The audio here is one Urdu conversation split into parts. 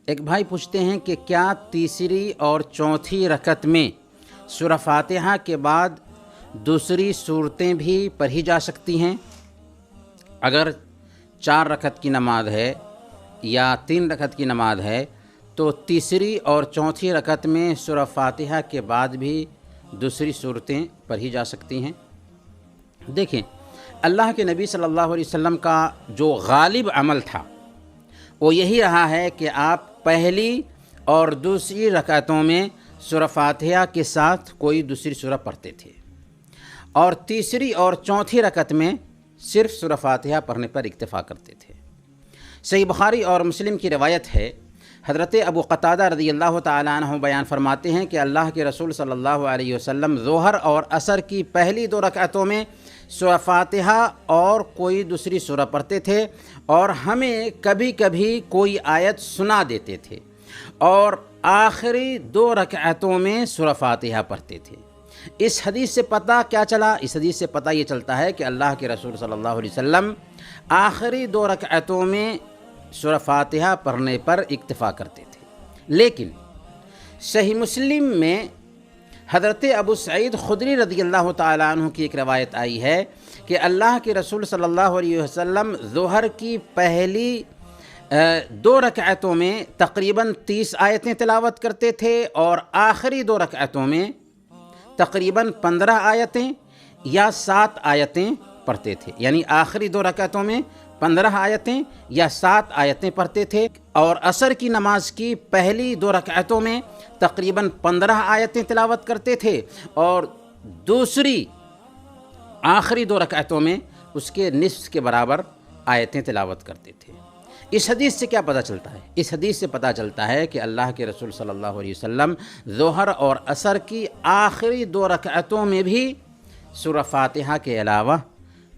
ایک بھائی پوچھتے ہیں کہ کیا تیسری اور چوتھی رکعت میں سورہ فاتحہ کے بعد دوسری صورتیں بھی پڑھی جا سکتی ہیں؟ اگر 4 رکعت کی نماز ہے یا 3 رکعت کی نماز ہے تو تیسری اور چوتھی رکعت میں سورہ فاتحہ کے بعد بھی دوسری صورتیں پڑھی جا سکتی ہیں۔ دیکھیں، اللہ کے نبی صلی اللہ علیہ وسلم کا جو غالب عمل تھا وہ یہی رہا ہے کہ آپ پہلی اور دوسری رکعتوں میں سورہ فاتحہ کے ساتھ کوئی دوسری سورہ پڑھتے تھے، اور تیسری اور چوتھی رکعت میں صرف سورہ فاتحہ پڑھنے پر اکتفا کرتے تھے۔ صحیح بخاری اور مسلم کی روایت ہے، حضرت ابو قتادہ رضی اللہ تعالیٰ عنہ بیان فرماتے ہیں کہ اللہ کے رسول صلی اللہ علیہ وسلم ظہر اور عصر کی پہلی 2 رکعتوں میں سورہ فاتحہ اور کوئی دوسری سورہ پڑھتے تھے، اور ہمیں کبھی کبھی کوئی آیت سنا دیتے تھے، اور آخری 2 رکعتوں میں سورہ فاتحہ پڑھتے تھے۔ اس حدیث سے پتہ کیا چلا؟ اس حدیث سے پتہ یہ چلتا ہے کہ اللہ کے رسول صلی اللہ علیہ وسلم آخری 2 رکعتوں میں سورہ فاتحہ پڑھنے پر اکتفا کرتے تھے۔ لیکن صحیح مسلم میں حضرت ابو سعید خدری رضی اللہ تعالیٰ عنہ کی ایک روایت آئی ہے کہ اللہ کے رسول صلی اللہ علیہ وسلم ظہر کی پہلی 2 رکعتوں میں تقریباً 30 آیتیں تلاوت کرتے تھے، اور آخری 2 رکعتوں میں تقریباً 15 آیتیں یا 7 آیتیں پڑھتے تھے، یعنی آخری 2 رکعتوں میں 15 آیتیں یا 7 آیتیں پڑھتے تھے، اور عصر کی نماز کی پہلی 2 رکعتوں میں تقریباً 15 آیتیں تلاوت کرتے تھے، اور دوسری آخری 2 رکعتوں میں اس کے نصف کے برابر آیتیں تلاوت کرتے تھے۔ اس حدیث سے کیا پتہ چلتا ہے؟ اس حدیث سے پتہ چلتا ہے کہ اللہ کے رسول صلی اللہ علیہ وسلم ظہر اور عصر کی آخری 2 رکعتوں میں بھی سورہ فاتحہ کے علاوہ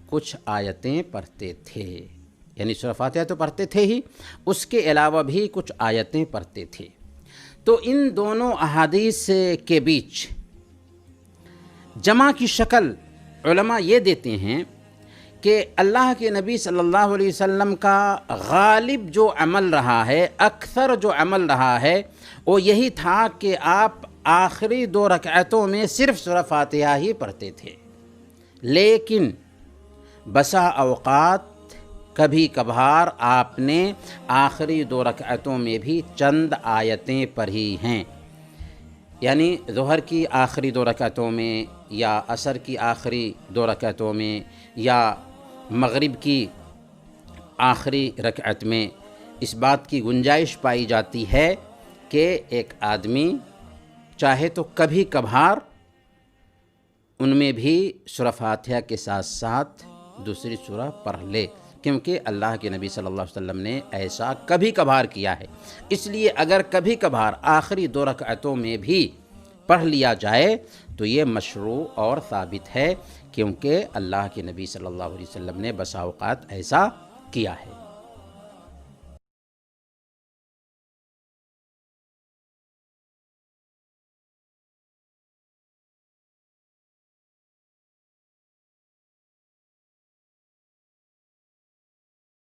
کچھ آیتیں پڑھتے تھے، یعنی سورہ فاتحہ تو پڑھتے تھے ہی، اس کے علاوہ بھی کچھ آیتیں پڑھتے تھے۔ تو ان دونوں احادیث کے بیچ جمع کی شکل علماء یہ دیتے ہیں کہ اللہ کے نبی صلی اللہ علیہ وسلم کا غالب جو عمل رہا ہے، اکثر جو عمل رہا ہے، وہ یہی تھا کہ آپ آخری 2 رکعتوں میں صرف سورہ فاتحہ ہی پڑھتے تھے، لیکن بسا اوقات کبھی کبھار آپ نے آخری 2 رکعتوں میں بھی چند آیتیں پڑھی ہیں، یعنی ظہر کی آخری 2 رکعتوں میں یا عصر کی آخری 2 رکعتوں میں یا مغرب کی آخری رکعت میں اس بات کی گنجائش پائی جاتی ہے کہ ایک آدمی چاہے تو کبھی کبھار ان میں بھی سورہ فاتحہ کے ساتھ ساتھ دوسری سورہ پڑھ لے، کیونکہ اللہ کے نبی صلی اللہ علیہ وسلم نے ایسا کبھی کبھار کیا ہے۔ اس لیے اگر کبھی کبھار آخری 2 رکعتوں میں بھی پڑھ لیا جائے تو یہ مشروع اور ثابت ہے، کیونکہ اللہ کے نبی صلی اللہ علیہ وسلم نے بسا اوقات ایسا کیا ہے۔